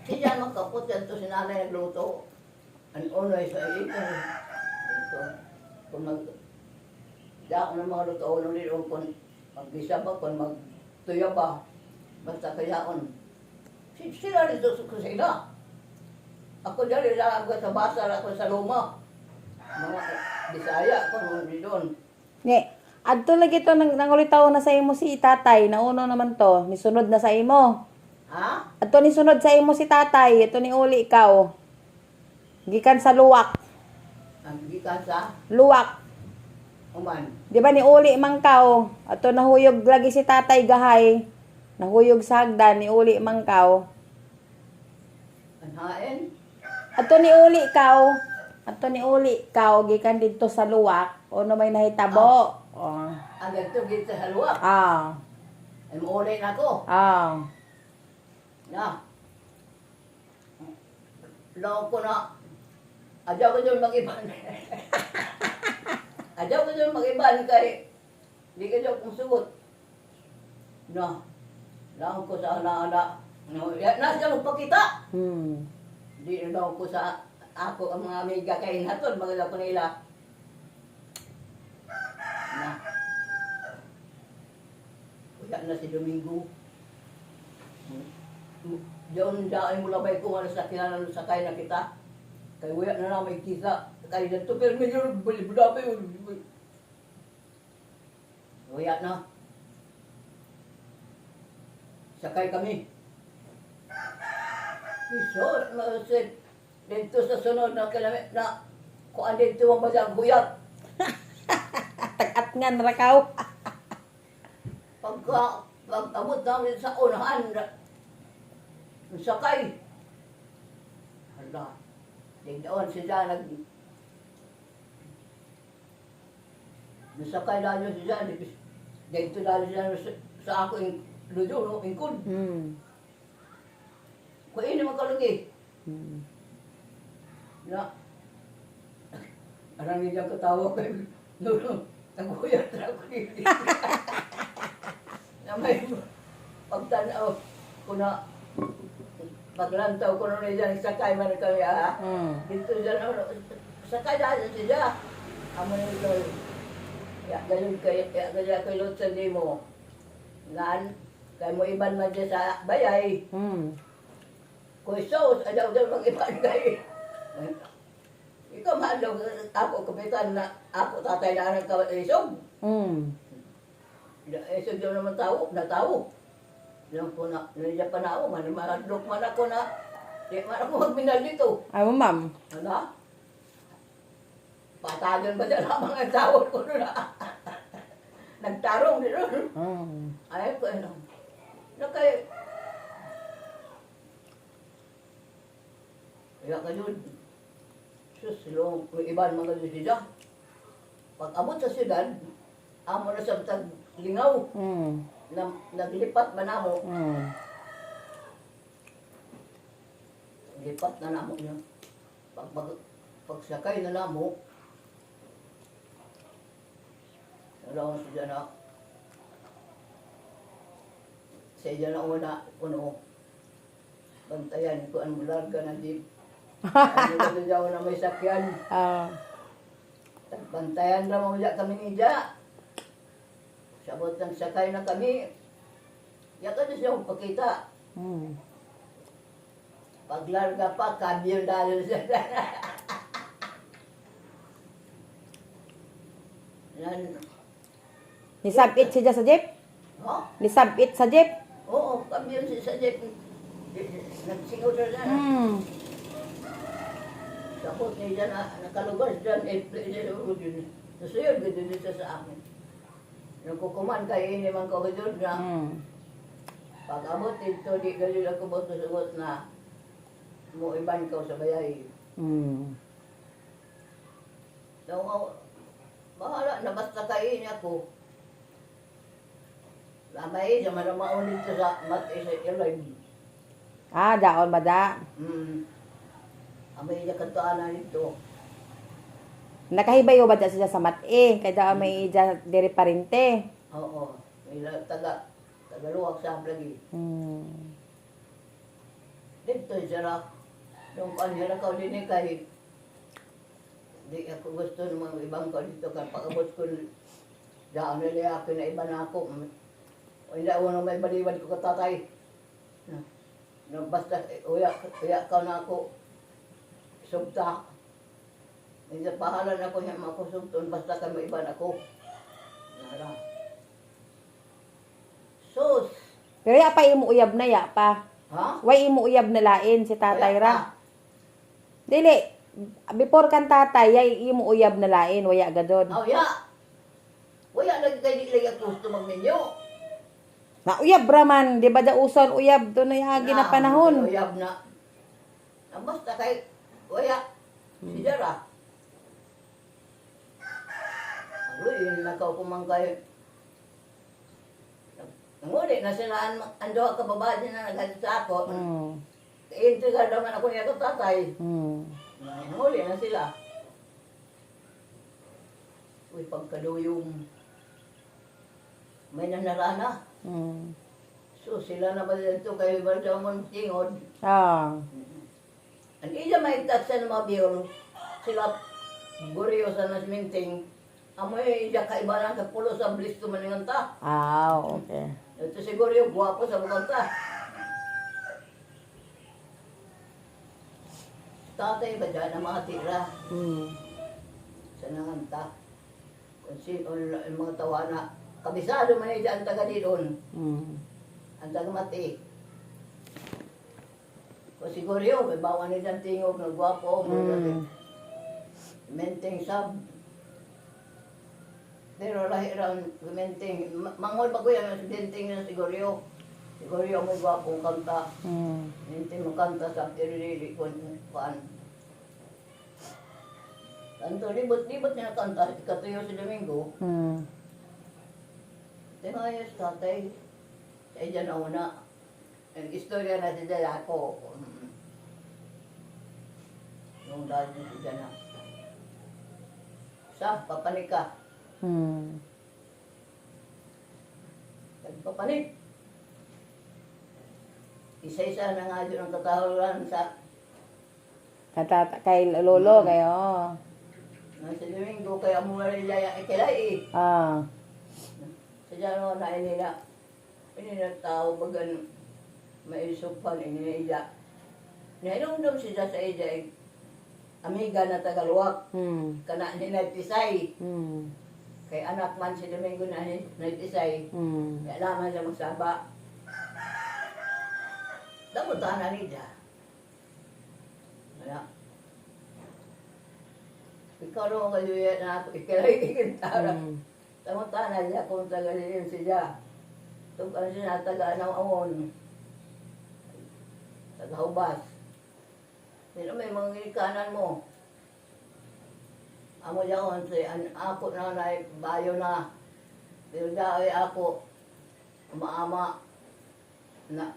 Siya magkapot yan to si nanay nagluto. Ang unoy sa ito. Ito. Kung mag... Diyan ako ng mga luto, ulo nito kung mag-bisa ba, kung magtuya ba. Basta kayaon. Sila dito sa kusina. Ako dyan lang ako sa basar, ako sa luma. Mga Bisaya ako nung doon. Ni, adto lagi to nangulitaw na sa imo si tatay. Nauno naman to, nisunod na sa imo. Ha? Adto ni sunod sa imo si tatay, ito ni uli ikaw. Gikan sa luwak. Ang gikan sa Luwak. uman. Di ba ni uli mangkaw? Adto nahuyog lagi si tatay gahay. Nahuyog sa hagdan ni uli mangkaw. Ang hain. Adto ni uli ikaw. Adto ni uli ikaw gikan didto sa luwak. Ono may nahitabo. Oh. Ang ganito gito sa luwak. Ah. Ay maulay na ako. Ah. Na. Loko ko na. Adyaw ko doon mag-iban. Adyaw ko doon mag-iban kay di ka daw kong sugot. Na. Lang ko sa ana-ana. No, nasa magpakita. Di na daw ko sa ako ang mga amiga kay natod magalaw ko nila. Na. Wala na si Domingo. Diyon daan mo labay ko ano sa kinanan sa kay na kita. Kay wala na lang may kita. Kay dito pero medyo bulabay. Wala na. Sakay kami. Isos, mausip. Dito sa sunod na kilamit na kuan dito ang badyang buyat. Tagat nga narakaw. Pag-abot namin sa unahan, sakay. Hala, doon siya nasakay dahil siya, dito dahil siya sa ako yung ludo, no, ingkod. Kung ini magkalugi. Na, arang niya katawa ko yung lulo, naguyat na ako nili. Na may pagtanaw ko na paglantaw ko na dyan, sakay man kami dito dyan, sakay dahil siya. Amo nito, ganyan kay Lutsan di mo. Ngan, kay mo iban man dyan sa bayay. Kung isos, ayaw dyan mag-iban kay. Ikaw mahalaw, ako kapitan na ako tatay na ang isog. Isog dyan naman tao, na tao. Yung po na, nandiyan pa na ako, manadlok man ako na, di man ako magminal dito. Ay mo ma'am. Ano? Patagan ba dyan ang mga tao ko na? Nagtarong dito. Ayaw ko ano. Kaya ka yun. Sus, may iban mga sila. Pag abot sa siyudad, amo na sa lingaw. Naglipat ba na mo? Lipat na namo niya. Pagsakay na namo, nalawan siya na. Siya na una, bantayan ko ang larga na jeep. Ano na daw na may sakyan. Bantayan na mo dyan kami ni Dya. Sabot ng sakay na kami. Yaka na siya magpakita. Paglarga pa, kamyon dahil siya. Nisabit siya sa jeep? Oh? Nisabit sa jeep? Oo, kamyon siya sa jeep. Nagsingot na siya. Sabot niya dyan, nakalugar dyan, nasuyod ka dun siya sa amin. Nagkukuman kayo ini man ko dun na. Pag abot dito, di kayo ako buto-sugot na mo iban ko sa bayay. So, bahala na basta kayo niya ko. Lamay, sa manamaon dito sa mat-isa-ilay. Daon ba da? Amay niya kantoanan dito. Nakahibayo ba dyan siya sa mat-e? Kaya daon may dyan diri parinte. Oo. May tagaluwag sa lagi. Dito sila. Nung kanila ka din eh, kahit di ako gusto ng mga ibang ko dito, kaya pag-abot ko, daan nila ako na iba na ako. O hindi ako nang may baliwan ko katatay. Basta uya ka na ako, subta. Hindi pahalan ako niya makusubton, basta kami iban ako. Nara. Sus! Pero ya pa imo uyab na ya pa. Ha? Way imo uyab na lain si tatay Wala ra. pa. Dili, before kan tatay, ay imo uyab na lain, waya gadon. Oh, ya. Wala lagi kayo di lagi ako gusto magminyo. Na uyab raman, di ba da uson uyab to na yagi na panahon. Uyab na. Basta kay, wala. Si Dara. Yun nakaw kumangkay. Nguli na sila ando ka babae na nagalit sa ako. Intriga naman ako niya ito tatay. Nguli na sila. Uy, pagkaluyong may nanarana. So sila na ba dito kayo ba daw mong tingod? Ang iya may tatsa ng mga biyol. Sila guriyo sa nasminting. Amoy iya kaiba lang sa pulo sa blisto maningan ta. Okay. Ito siguro yung guwapo sa mga ta. Tatay ba dyan ang mga tira? Sa nanganta. Kung sino yung mga tawana. Kabisado man yung dyan taga didon. Ang taga mati. Kung siguro yun, may bawa ni dyan tingog na guwapo. Menteng sab. Pero lahi rin menteng. Mangol ba ko yan, menteng na siguro yun. Siguro yung may gwapong kanta. Menteng mo kanta sa tiririli ko. Tanto, libot-libot niya na kanta. Katuyo si Domingo. Tingayos tatay. Sa dyan na una. Ang istorya na si dyan ako. Yung dahil si dyan na. Sa, papanik ka. Nagpapanik. Isa-isa na nga doon ang katahulan sa Kay lolo kayo. sa Domingo kaya mo malilaya ikilay. Sa dyan na inila. Inila tao bagan maisupan inila. Nainundom siya sa ija amiga na Tagaluwak. Kana ninagtisay. Kay anak man si Domingo na nagtisay. Kaya laman siya magsaba. Damutan na niya. Wala. Ikaw naman kayo yan na ako ikilay-ikintara. Damutan na niya kung tagalin siya. Tugan siya na taga-anawon. Taga-hubas. Pero may mga ikanan mo. Amo yaon sa ako na bayo na. Pero dahil ako umaama na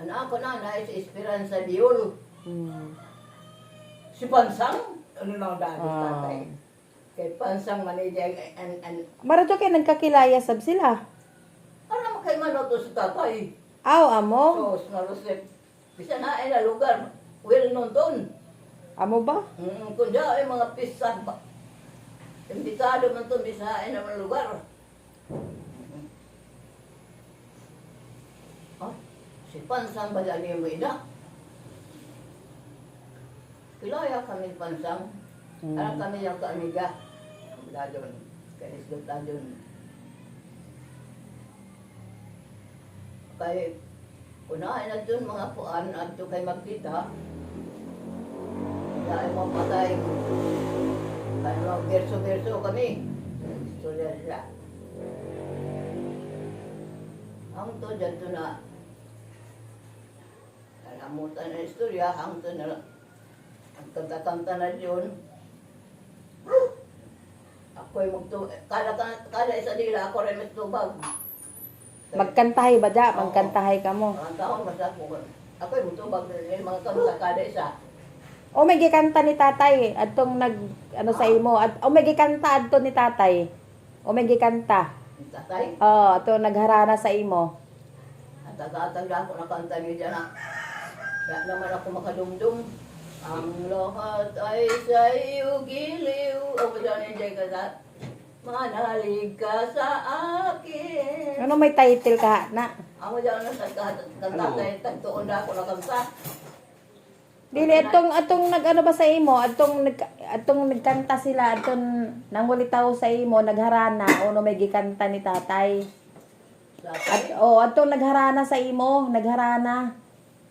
ako na sa Esperanza Biol. Si Pansang, ano lang dahil tatay. Kay Pansang manager and Marato kayo nagkakilaya sab sila. ano kay manoto si tatay? Amo? So, narosip. Bisa na ay na lugar. Well known doon. Amo ba? Kung diya ay mga pisa ba? Imbitado man ito, bisain naman lugar. Si Pansang ba dali mo ina? Kilaya kami Pansang. Alam kami yung kaamiga. Wala doon. Kanisgot na doon. Kaya, kunain na doon mga puan at ito kay magkita. Dahil mo patay. Ano, berso-berso kami. Istorya sila. Ang to, dyan to na. Nalamutan na istorya. Ang to na. Ang kanta-kanta na yun. Ako'y kada isa nila ako rin magtubag. Magkantahay ba da? Magkantahay ka mo. Ang taon basta ako. Ako'y magtubag ng mga kanta kada isa. O may gikanta ni tatay adtong ano sa imo at o may gikanta adto ni tatay. O may gikanta. Tatay? Ato nagharana sa imo. At taga-taga ako na kanta niyo dyan. Kaya naman ako makadumdum. Ang lahat ay sa iyo giliw. O ba dyan enjoy ka sa? Manalig ka sa akin. Ano may title ka na? Ako dyan na sa kantatay. Tagtuon na ako na kanta. Dili atong nag-ano ba sa imo? Atong nagkanta sila atong nangulitaw sa imo, nagharana o no may gikanta ni tatay. Atong nagharana sa imo, nagharana.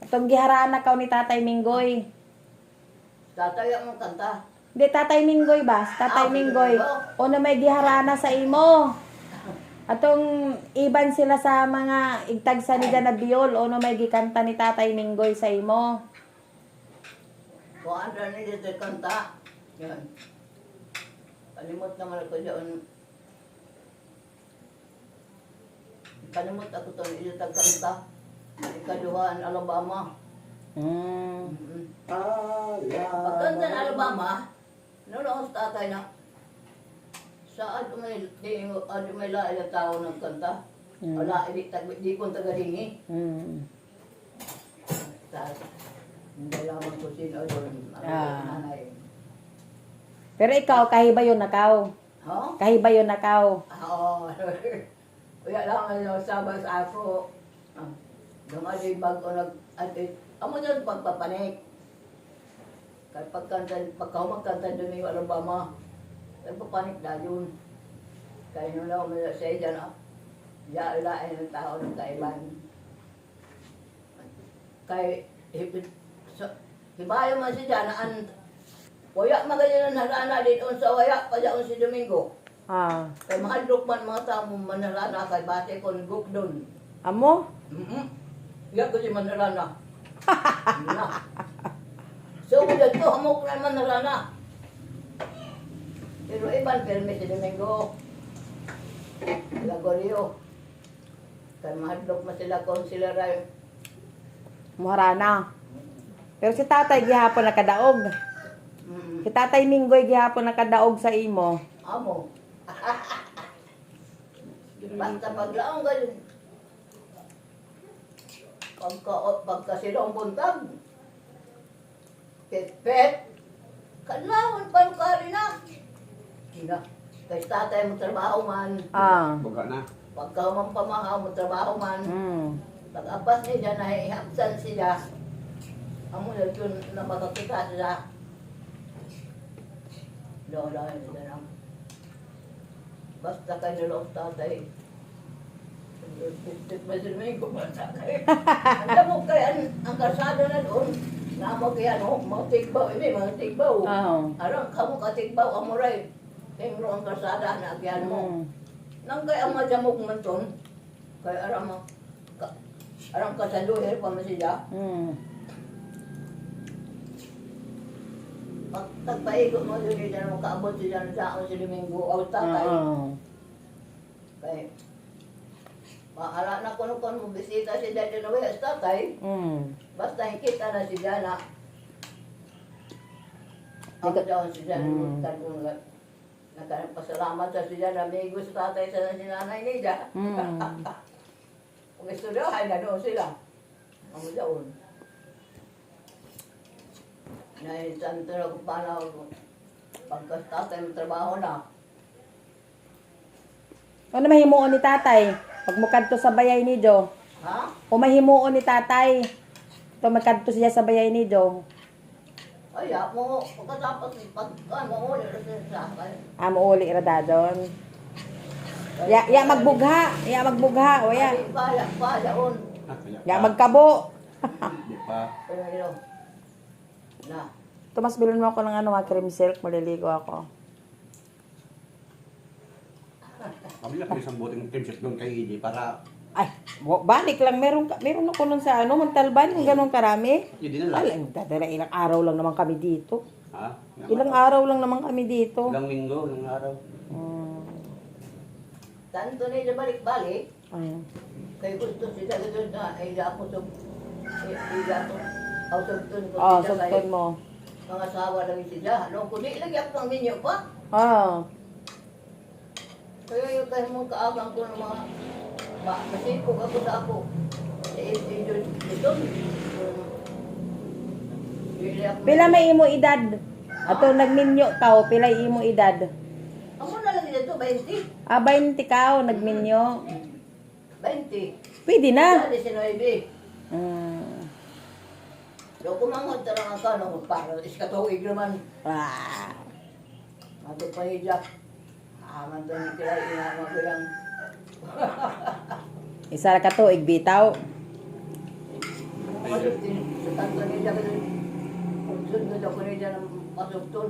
Atong giharana kaw ni Tatay Minggoy. Tatay ang kanta. Hindi, Tatay Minggoy ba? Tatay Minggoy. O na may giharana sa imo. Atong iban sila sa mga igtagsa ni na Biol o na may gikanta ni Tatay Minggoy sa imo. Kung ano na dito kanta. Yan. Kalimot naman ako dyan. Kalimot ako ito dito kanta. Ikaduhan, Alabama. Pagkanta ng Alabama, noon ako sa tatay na sa may lain na tao ng kanta. Wala, di ko taga-ringi. Hindi lamang ko sino doon. Nanay. Pero ikaw, kahiba yun nakaw. Ha? Kahiba yun nakaw. Oo. Kaya lang ano, sabas ako. Dumali bago nag-atit. Amo dyan pagpapanik. Kaya pagkakanta doon yung Alabama, nagpapanik na yun. Kaya nung lang umiyak siya dyan, yaalain ng tao ng kaiban. Kaya, hibayo man siya dyan, waya magayon na narana din sa waya, pa dyan si Domingo. Kaya mga drukman, mga tao manarana, kay bate ko naguk doon. Amo? Iyak ko si manarana. Na. So, kung dito, hamok na manarana. Pero iban, perme si Domingo. Lagorio. Kaya mahadlok mo sila kung sila rin. Muharana. Pero si tatay gihapon nakadaog. Si Tatay Minggoy gihapon nakadaog sa imo. Amo. Basta paglaong ganyan. Pagka silang buntag. Pet-pet. Kanlawan pa yung kari na. Kina. Kaya tatay mo trabaho man. Buka na. Pagka man pamahaw mo trabaho man. Pag-abas niya na ihapsan siya. Amo na yun na makakita siya. Lola nila lang. Basta kayo nilong tatay. May kumanta kayo. Ang mo kaya ang kasada na doon. Namo kaya mga tigbaw. Hindi, mga tigbaw. Arang kamo katigbaw, amuray. Kaya ang kasada na agyan mo. Nang kaya ang madamok man ton. Kaya arang kasaluher pa man siya. Pag tagpaigo mo yun, hindi na makaabot siya na saan si Domingo o tatay. Kaya, maala na kung mo bisita si Daddy Noe sa tatay, basta hikita na si Jana. Ako daw si Jana, nagpasalamat sa si Jana, amigo sa tatay sa nanay niya. Kung gusto daw, ay nanoon sila. Ang daon. Naisan ito na kung paano pagkastatay ng trabaho na. Ano mahimuon ni tatay? Pag mukadto sa bayay ni Jo. Ha? O mahimuon ni tatay. Ito magkadto siya sa bayay ni Jo. Ay, mo, pagkatapos, mo ulit sa akin. Uli ra dadon. Ya magbugha. Ya magbugha. O ya. Paya on. Ya magkabo. Di pa. Pero yun. Na. Tomas, bilhin mo ako ng cream silk. Maliligo ako. Kami na isang buting timship doon kay Idi para Ay, balik lang. Meron ako nun sa Montalban. Yung ganun karami. Idi na lang. Alam, dadala, ilang araw lang naman kami dito. Ha? Ilang araw lang naman kami dito. Ilang linggo, ilang araw. Tanto na yung balik-balik. Kaya gusto siya doon na ay dapo sa ausagtun ko siya Sugton mo. mga asawa lang siya. Ano, kundi lagi ako ng minyo pa. Kaya yung kayo mong kaagang ko ng mga masipog ako sa ako. Ito, ako. Pila may imo edad? Ato nagminyo ka o pila imo edad? Amo na lang dito, 20. 20 ka o nagminyo. 20. Pwede na. 19. Mm. Do kumangod talaga ka no para iskatuig naman. Ah. Ato pa hijak. Aman to ni kaya inama ko lang. Isa ra ka tuig bitaw. Masuk din sa tanto ni hijak. Kung na ako ni hijak ng masukton.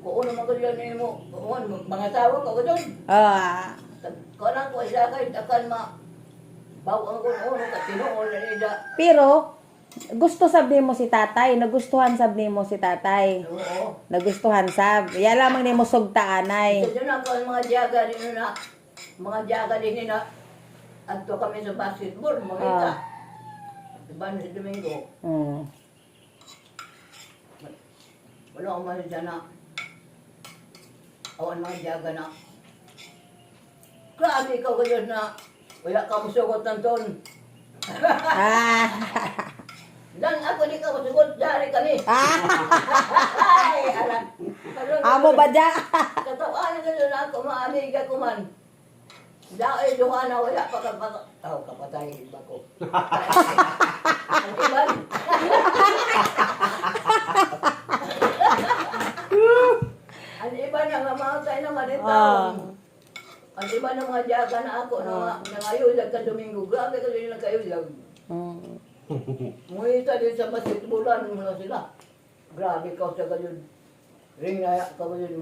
Kung ano man ko yan mo. Kung mga tawa ko doon. Ah. Kung ko siya kay akan ma. Baw ang kuno ka tinuon ni hijak. Pero gusto sabi mo si tatay, nagustuhan sabi mo si tatay. Oo. Nagustuhan sab. Ya lamang nimo sugtaan ay. Ito na ako mga jaga din na. Mga jaga din na. Adto kami sa basketball. Mga Diba na si Domingo. Mm. Wala akong mahal dyan na. Awan mga jaga na. Grabe ikaw kayo na. Wala ka musugot ng ton. Ah. Dan ako di ka musugot. Dari kami. Ay, alam. Amo ba dya? Katawan ka na ako, mga amiga ko man. Dahil duha na wala pa ka pa. Oh, kapatay ba ko? Ang iban. Ang iba na nga mga tayo naman ito. Ang iba na mga jaga na ako na nangayulag ka Domingo. Grabe ka din nagkayulag. Mm. Muita din sa basketballan mo na sila. Grabe ka sa gayon. Ring na ka ba yun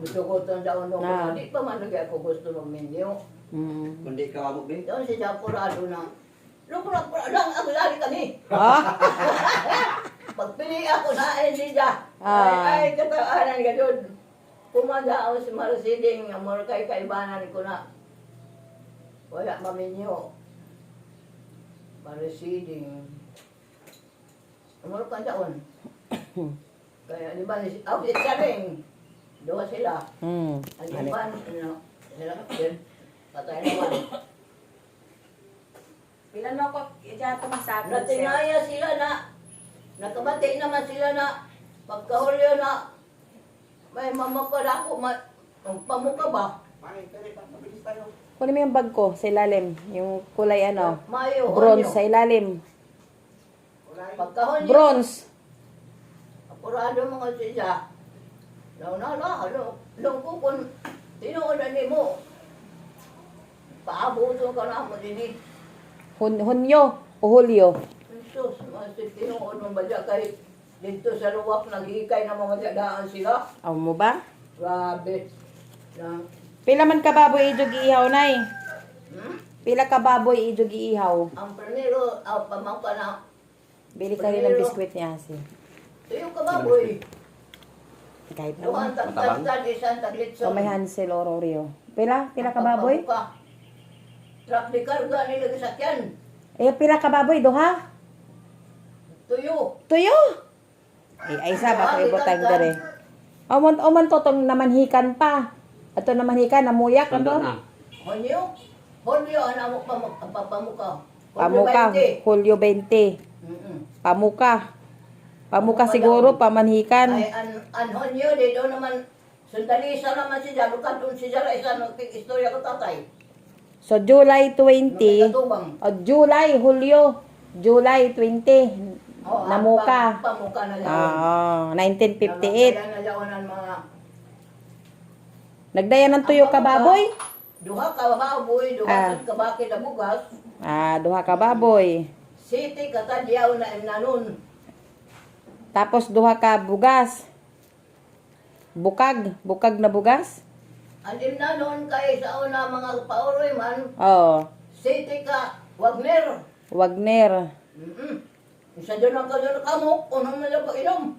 musukotan sa uno ko. Di pa man lagi ako gusto mag-menu. Mm. Kundi ka mo, be. Doon si Japurado na. Lupura lang ako lari kami. Ah. Pagpili ako na hindi siya. Ah. Ay, kataanan ka doon. Kumanda ako si Marciding, amor kay kaibanan ko na. Wala maminyo. Marciding. Amor ka doon. Kaya di ba, ako si Charing. Doon sila. Mm. Ang iban, sila din. Patay naman. Pila no ko ija tumasabot Natingaya sila na. Nakabati naman sila na. Pagkahulyo na. May mamakal ako. Pamuka ba? Kunin mo yung bag ko sa ilalim, yung kulay ano, Mayo. bronze sa ilalim. Pagkahulyo. Bronze. Apurado mga siya. Alam ko kung tinuunan ni mo. Paabuto ka na mo din eh. Hunyo o Hulyo. Jesus, tinuunan ba siya kahit dito sa luwak naghihikay na mga daan sila. Aw mo ba? Grabe. Na, Pila man ka baboy ijo giihaw nay. hmm? Pila ka baboy ijo giihaw. Ang primero, pamangka na, Bili ka rin ng biskwit niya si. tuyo ka baboy. Kahit Duhan naman. tagtagtag, isang taglitson. So may Hansel Ororio. Pila ka baboy? Truck di karga nila sakyan. Eh pila ka baboy duha? Tuyo. Tuyo. Ay isa ba ko ibutang dere. Omon to tong namanhikan pa. Ato namanhikan namuyak Tanda ano? na. Honyo. Honyo, anak mo pamuka. Pamuka, Hulyo 20. Pamuka. Pamuka siguro pamanhikan. Ay, an honyo, dito naman, sundalisa naman si Jalo, doon si Jalo, isang istorya ko tatay. So July 20. Katubang. July, Hulyo. July 20. Namuka. Pamuka na lang. 1958. Kaya na yaon ang mga Nagdayan ng tuyo ka baboy? duha ka baboy, duha ka bakit na bugas. Duha ka baboy. City katadyaw na nanon. Tapos duha ka bugas. Bukag na bugas? Anim na noon kay sa una mga pauroy man, Oh, City ka, Wagner. Wagner. Isa doon ang kadoon kamok, unong nila pag-inom.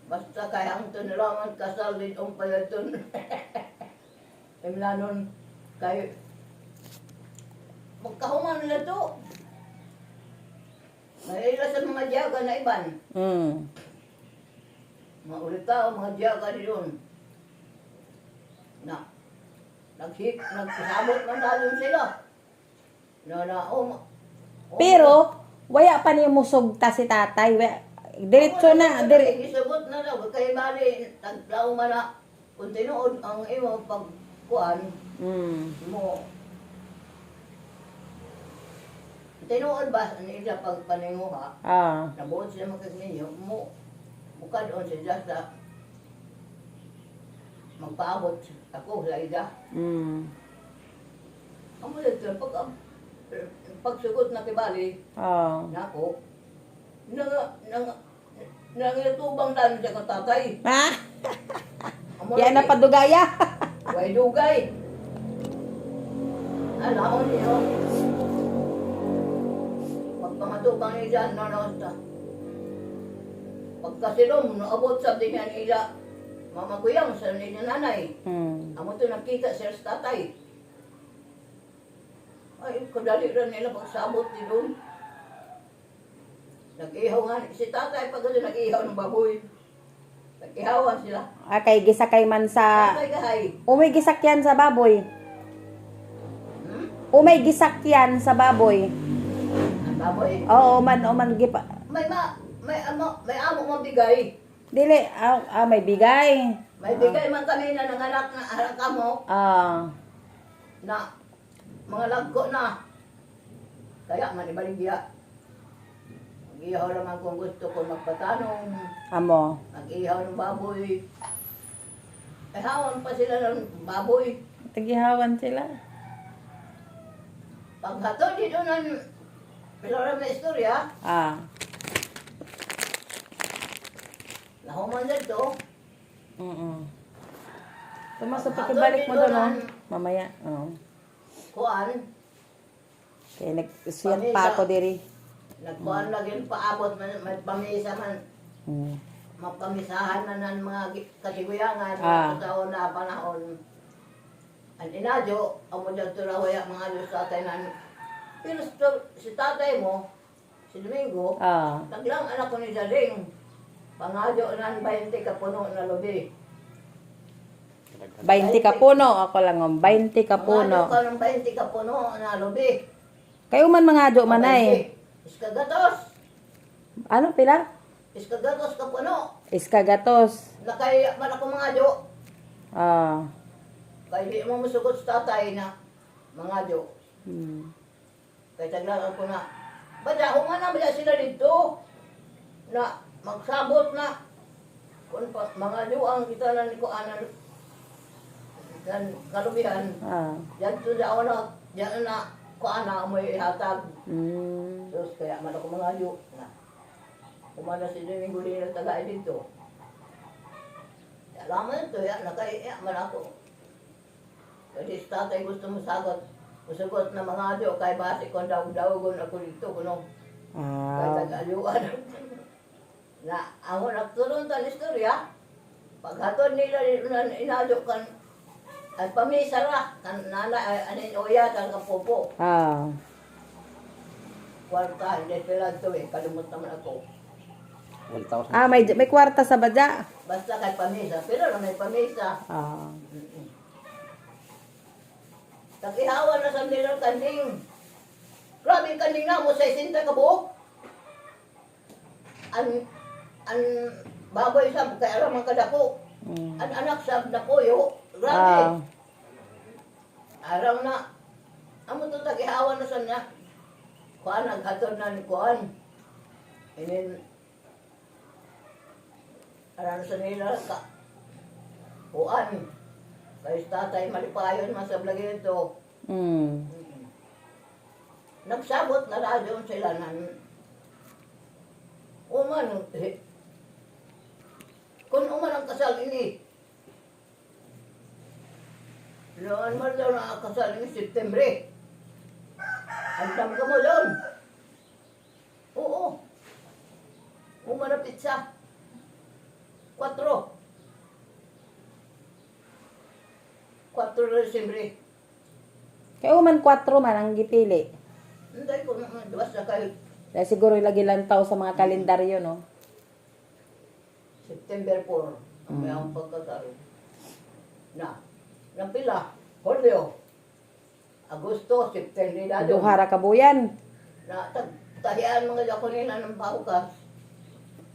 Basta kaya ang tunilangan kasal din ang payaton. Imla noon kay magkahuman nila to. Naila sa mga diyaga na iban. Mga ulita o mga diyaga doon. Nagsabot man na doon sila. Pero Waya pa niyo musugta si tatay. Diretso na. Gisabot na daw. Kaya bali, taglaw man na. Kung tinuod ang imo pagkuhan mo. Tinuod ba nila pagpaninguha? Nabuot sila magkagninyo mo. Bukad on siya sa magpaabot ako sa ida. Amo dito pagsugot na kibali. Nako. Nangitubang dan siya kang tatay. Yan na padugaya. Way dugay. Alam niyo. Pagpamatubang niya dyan, nanosta. Pagkasilom, naabot sa tingnan nila, mama kuyang sa nila nanay. Amo to nakita siya sa tatay. Ay, kadali rin nila pagsabot din doon. Nag-ihaw nga, si tatay pag kasi nag-ihaw ng baboy. Nag-ihawan sila. Kay gisakay man sa... Tatay kahay. Umay gisakyan sa baboy. Umay gisakyan sa baboy. Ang baboy. Oo, man gipa. May amo mabigay. Dili, may bigay. May bigay man kami na nanganak na harang kamo. Na mga lagko na. Kaya man ibaligya. Mag-ihaw naman kung gusto ko magpatanong. Amo. Mag-ihaw ng baboy. Ihawan pa sila ng baboy. Tagihawan sila. Paghato dito ng pilora na istorya. Nahuman dito. Tumasok pakibalik mo doon, no? Mamaya. Kuan. Kaya nag-suyat pa ako diri. Nagkuhan lagi paabot, may pamisa man. Mapamisahan na ng mga kasiguyangan. Sa una panahon. Ang inadyo, amo dyan turawaya mga Diyos sa tatay na. Pero si tatay mo, si Domingo, naglang anak ko ni Daling. Pangadyo na 20 ka puno na lubi. 20 ka puno. Ako lang 20 ka puno. Pangadyo ka ng 20 ka puno na lubi. Kayo man mga adyo manay. Iskagatos. Ano pila? Iskagatos ka puno. Iskagatos. Nakaya man ako mga adyo. Kaya di mo masugot sa tatay na mga adyo. Kaya taglagan ko na, bada, humana ba sila dito na magsabot na kung mga luang kita na ni Kuanan dan kalubihan. Diyan to daw na, diyan na Kuana mo ihatag. Terus kaya man ako mga lu na humana si Domingo din na tagay dito. Alam mo ito, nakaya man ako. Kasi sa tatay gusto mo sagot na mga adyo, kay basi kung daw-dawagon ako dito, kuno. Kay tagaluan. Na, ako nagtulong sa istorya, paghatod nila inadyo kan, at pamisara, kan nana, anin oya, kan kapopo. Kwarta, hindi sila ito kalimut naman ako. 1,000. May kwarta sa badya. Basta kay pamisa, pero na may pamisa. Nakihawan na sa nilang kanding. Grabe yung kanding na mo sa 60 ka buok. An baboy sa kaya alam ang kadako. An anak sa nakoyo. Grabe. Araw na. Amo to tagihawan na sa niya. Kuan naghatod na ni Kuan. Inin aram sa nila ka. Kuan. Kaya tatay malipayon man sa blagay ito. Nagsabot na radyo sila ng kung ang kasal ini. Noon mo daw na kasal ini Septembre. Andam ka mo doon. Oo. Na pizza. 4 de Disyembre. Kayo man 4 man ang gipili. Hindi ko naman, duwas na kayo. Dahil siguro lagi lantaw sa mga kalendaryo, no? September 4, ang may akong pagkasal. Napila, Hulyo, Agosto, September, Duhara kabuyan. Tahian mga Japonina ng paukas.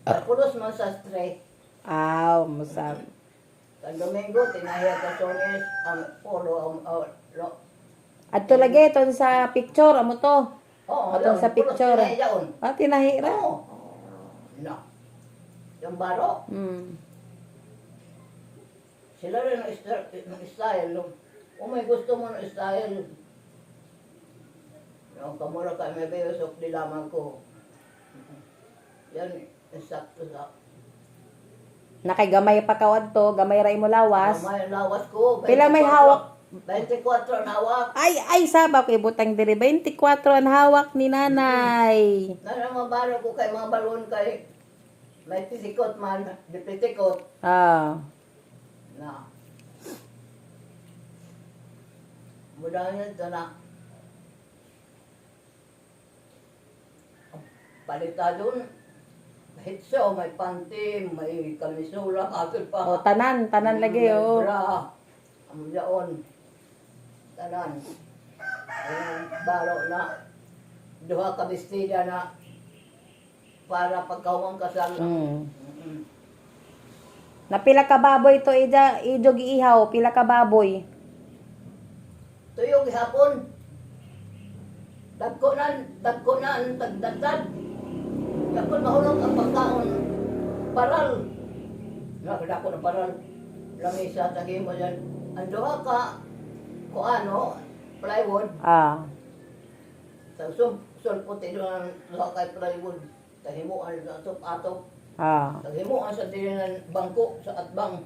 Kulos man sa stray. Aw, musab. Sa Domingo, tinahiya ka sones, ang polo, Adto lagi ton sa picture amo to. Oo, Atong sa picture. Tinahiyaon. Ah, tinahira. Oo. No. Yung baro, Mm. sila rin ng style. Kung may gusto mo ng style, yung kamura ka may bayosok di lamang ko. Yan, sakto sa Nakay gamay pa kawad to, gamay ra imo lawas. may lawas ko. Pila may 24 hawak? 24 ang hawak. Ay, sabak kay butang diri 24 ang hawak ni nanay. Nara mga baro ko kay mga balon kay may pisikot man, di pisikot. Ah. Na. Muda niya ito na. Palita doon. Hitso, may panty, may kamisura, atul pa. O tanan lagi o. Bra. Ang yaon. Tanan. Ayun, baro na. Duha ka bestida na para pagkawang kasal. Mm. Mm-mm. Na pila ka baboy to ijo giihaw, pila ka baboy. Tuyog hapon. Dagko na ang tagdagdag. Yapon mahulog ang pagkaon. Paral. Nakadako ng paral. Lamisa, tagin mo dyan. Ang duha ka, kung ano, plywood. Ah. Sulputi doon ang duha ka plywood. Tahimuan sa atop-atop. Ah. Tahimuan sa dilinan bangko sa atbang.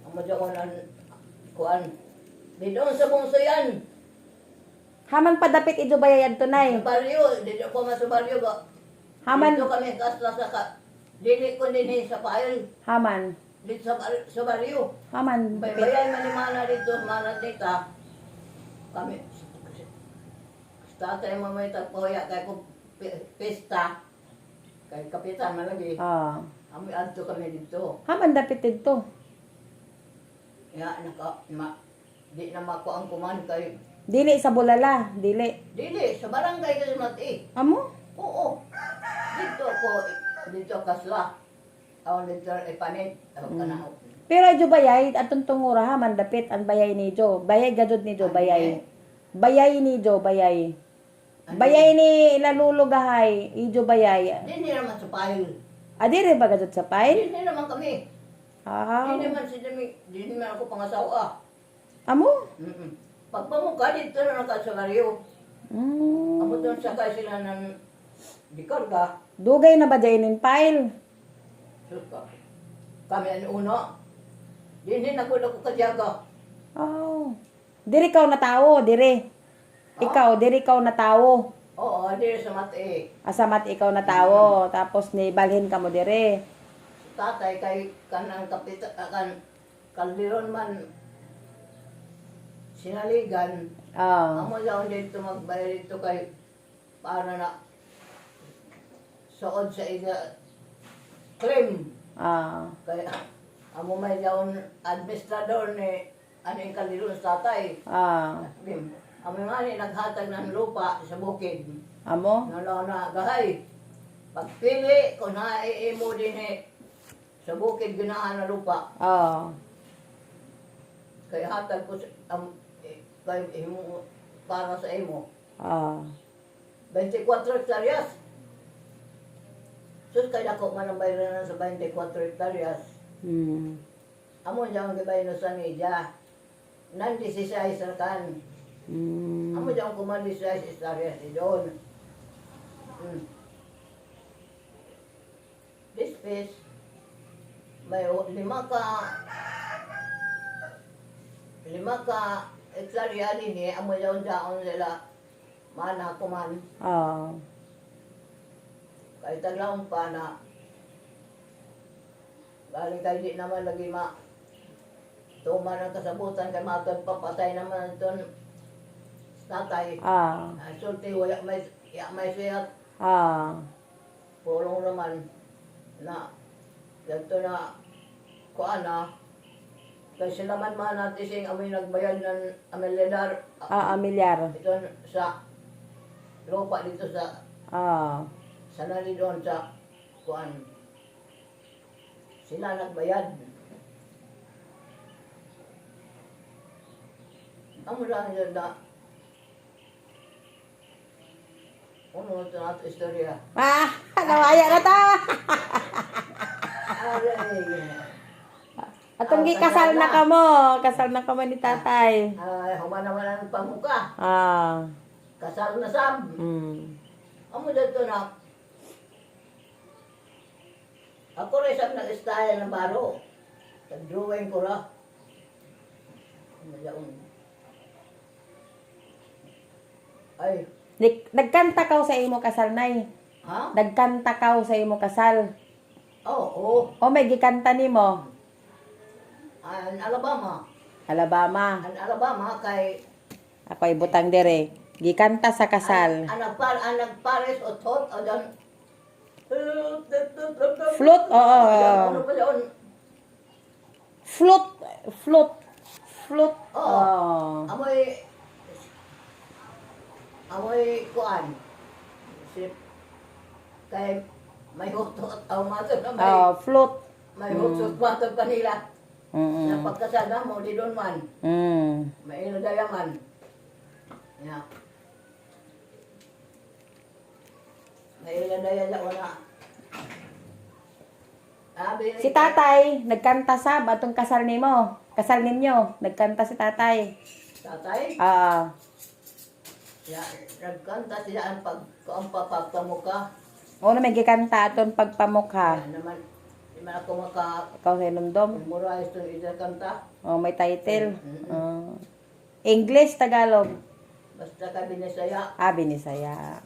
Ang madyawan ang kuan. Di doon sa bungsoyan. Haman padapit ijo bayayad to nay. Sa baryo, di doon ko nga sa baryo ba? Haman Dito kami kasla sa dili ko din sa file. haman. Dito sa baryo. Haman dapit. Baybayan manimana dito, mana dita. Kami, tatay mo may tagpoya kay ko pista. Kay kapitan malagi. Ah. Kami adto kami dito. Haman dapit dito. Ya, di na mako ang kuman kay Dili sa bulala, dili. dili sa barangay kasi mati. Amo? Oo. Dito kasla. Awan dito ipanit. Awan ka na. Pero ijo bayay atong tungura haman dapit ang bayay ni Jo. Bayay gadud ni Jo bayay. Bayay ni Jo bayay. Bayay ni lalulugahay, ijo bayay. Hindi naman sa file. Adire ba gadud sa pile? Hindi naman kami. Ah. Hindi naman si Demi. Hindi naman ako pangasawa. Amo? Pagpamukha dito na nakasalaryo. Mm. Amo doon sakay sila ng dikarga. Dugay na ba dyan pile? Suka. Kami ang uno. Hindi na ko kadyaga. Oh. Diri kaw na tao, diri. Ikaw, diri kaw na tao. Oo, hindi sa mati. Asamat ikaw na tao, tapos ni balhin ka mo diri. Tatay kay kanang kapitan kaldiron man sinaligan. Ah. Amo daw dito magbayad dito kay para na suod sa ida claim. Ah. Kaya amo may daw administrador ni aning kaldiron sa tatay. Ah. Claim. Amo nga ni naghatag ng lupa sa bukid. Amo? Nalaw na gahay. Pagpili kung naiimo din sa bukid ginahan na lupa. Ah. Kaya hatag ko kay imo para sa imo. Ah. 24 hektaryas. Sus kaya ako man ang bayaran sa 24 hektaryas. Hmm. Amo diyan ang gibayan sa media. Nan 16 kan. Hmm. Amo diyan ko man 16 hektaryas doon. This piece may 5 ka hektarya din amo diyan sila mana kuman. Ah. Kahit taglaon pa na galing tayo di naman lagi tuman ang kasabutan kay matod papatay naman ito tatay. Ah. Sulti wala may siya Ah. pulong naman na dito na kuan na kay sila man natin sing amoy nagbayad ng amilyar Ah, amilyar. ito sa lupa dito sa Ah. Sanali doon sa kuan. Sila nagbayad. Amo lang yun na. Ano ito natin istorya? Ah, nawaya na ta. Aray. Atong gikasal na kamo. Kasal na kamo ni tatay. Ay, humanaman ang pamuka. Ah. Kasal na sab. Amo dito na. Ako rin sab nag-style ng baro. Tag-drawing ko ra. Ay, Nagkanta ka sa imo kasal, nay. ha? Nagkanta ka sa imo kasal. Oo. O may gikanta nimo. An Alabama. Alabama. An Alabama kay Ako ay butang dire. Gikanta sa kasal. ang nagpares o tot o dan Flute, oo. Ano pa yun? Flute. Flute. Flute. Oo. Oh. Amoy kuan. Sip. Kay may hutot ang mato na may Oh, flute. may hutot mato pa nila. Mm. Na pagkasada mo di doon man. Mm. May iladayaman. Ya. May iladaya wala. Si tatay, nagkanta sa batong kasal nimo. Kasal ninyo, nagkanta si tatay. Tatay, Ah, ya, nagkanta sila ang papagpamuka. o na may gikanta aton pagpamukha. Yan naman, di man ako maka-memorize Ikaw sa inumdom. itong kanta. O may title. English, Tagalog. Basta ka binisaya. Ah, Binisaya.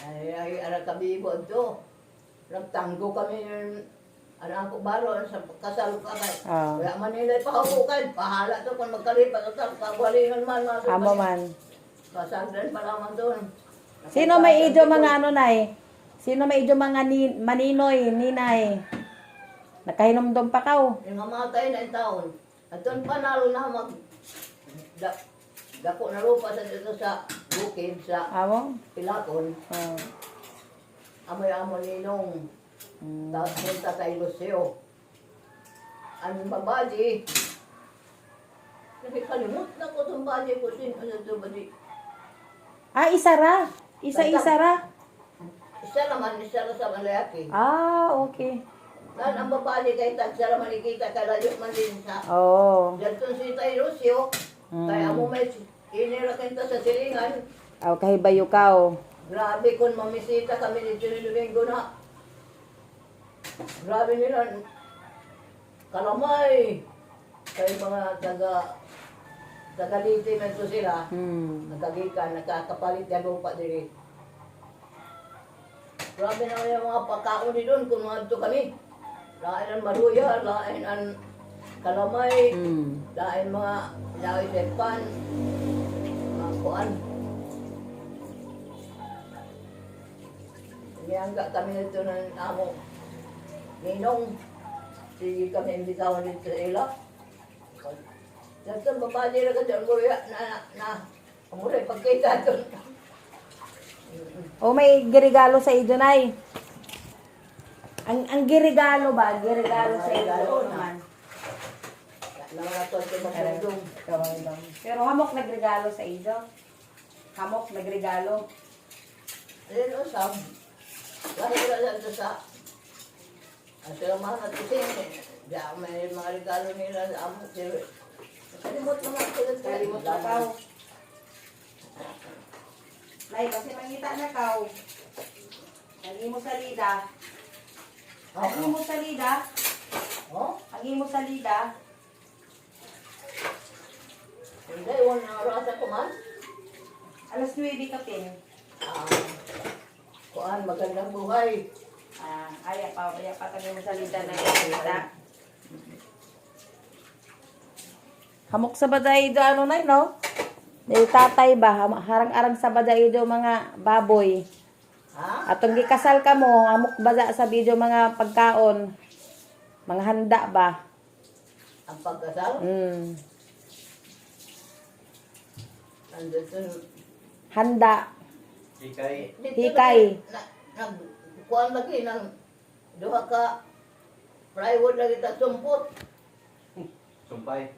Ay, ara kami ibo ito. Nagtanggo kami yung anak ko baro sa kasal ka kay. Ah. Kaya Manila pahabukan. Pahala to kung magkalipat ito. Kagwalingan man. Amo man. Kasandran pa naman doon. Sino may idyo mga ano, nay? Sino may idyo mga maninoy, ninay? Nakahinomdom pa kaw. Yung namatay na yung taon. At doon panalo na dako na lupa sa dito sa bukid sa Amo? Pilakon. Oh. Amoy-amo ninong. Tapos yung tatay Lucio. Ang babaji. Nakikalimut na ko itong baji ko. Sino ito baji? Ah, isa ra. Isa ra. Isa naman sa malayaki. Ah, okay. Dan ang babaji kay tagsa naman ikita kalayo man din sa. Oh. Dito si Tay Lucio. Kaya mo may inira kenta sa silingan. Aw kahibayo kaw. Grabe kung mamisita kami dito ni Domingo na. Grabe nila. Kalamay. Kaya mga taga-liti man to sila. Nagkagikan, nakakapalit yan lupa diri. Grabe naman yung mga pagkaon ni doon kung mga ito kami. Lain ang maruya, lain ang kalamay, lain mga lain sepan, mga kuan. Niyangga kami nito ng amo. Ninong, sige kami imbitawan dito sa ila. Dito babae na ka dyan, na amuray pagkita doon. O may giregalo sa idyo, nay. Ang giregalo ba? Giregalo sa idyo naman. Naman ato ito masundong. Pero hamok nagregalo sa idyo. Hamok nagregalo. Ayun o, Sam. Lahir na dito sa... Ang sila mga natising. Diyan may mga regalo nila sa amo. Kalimot naman sila. Kalimot na kaw. Nay, kasi mangita na kaw. Ang imo salida. Ang imo salida. Oh? Ang imo salida. Hindi, iwan na rasa ko man. Alas 9 ka pin. Kuan, magandang buhay. Aya pa tayo mo salida na kita. Hamok sa baday do ano na no? Di tatay ba harang-arang sa baday do mga baboy. Ha? Atong gikasal ka mo, hamok baga sa video mga pagkaon. Mga handa ba? Ang pagkasal? Andito, Handa. Ikay. Hikay. Nagkuhan lagi ng duha ka plywood lagi ta sumpot. Sumpay.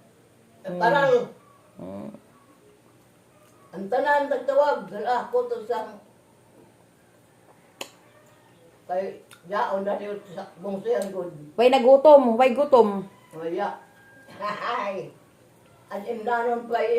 Paral. Mm. Ang tanan tagtawag. Dala ako to sa kay yaon na niyo sa bungsihan good. Way nagutom, way gutom. Maya. Ay. Ang imdanon pa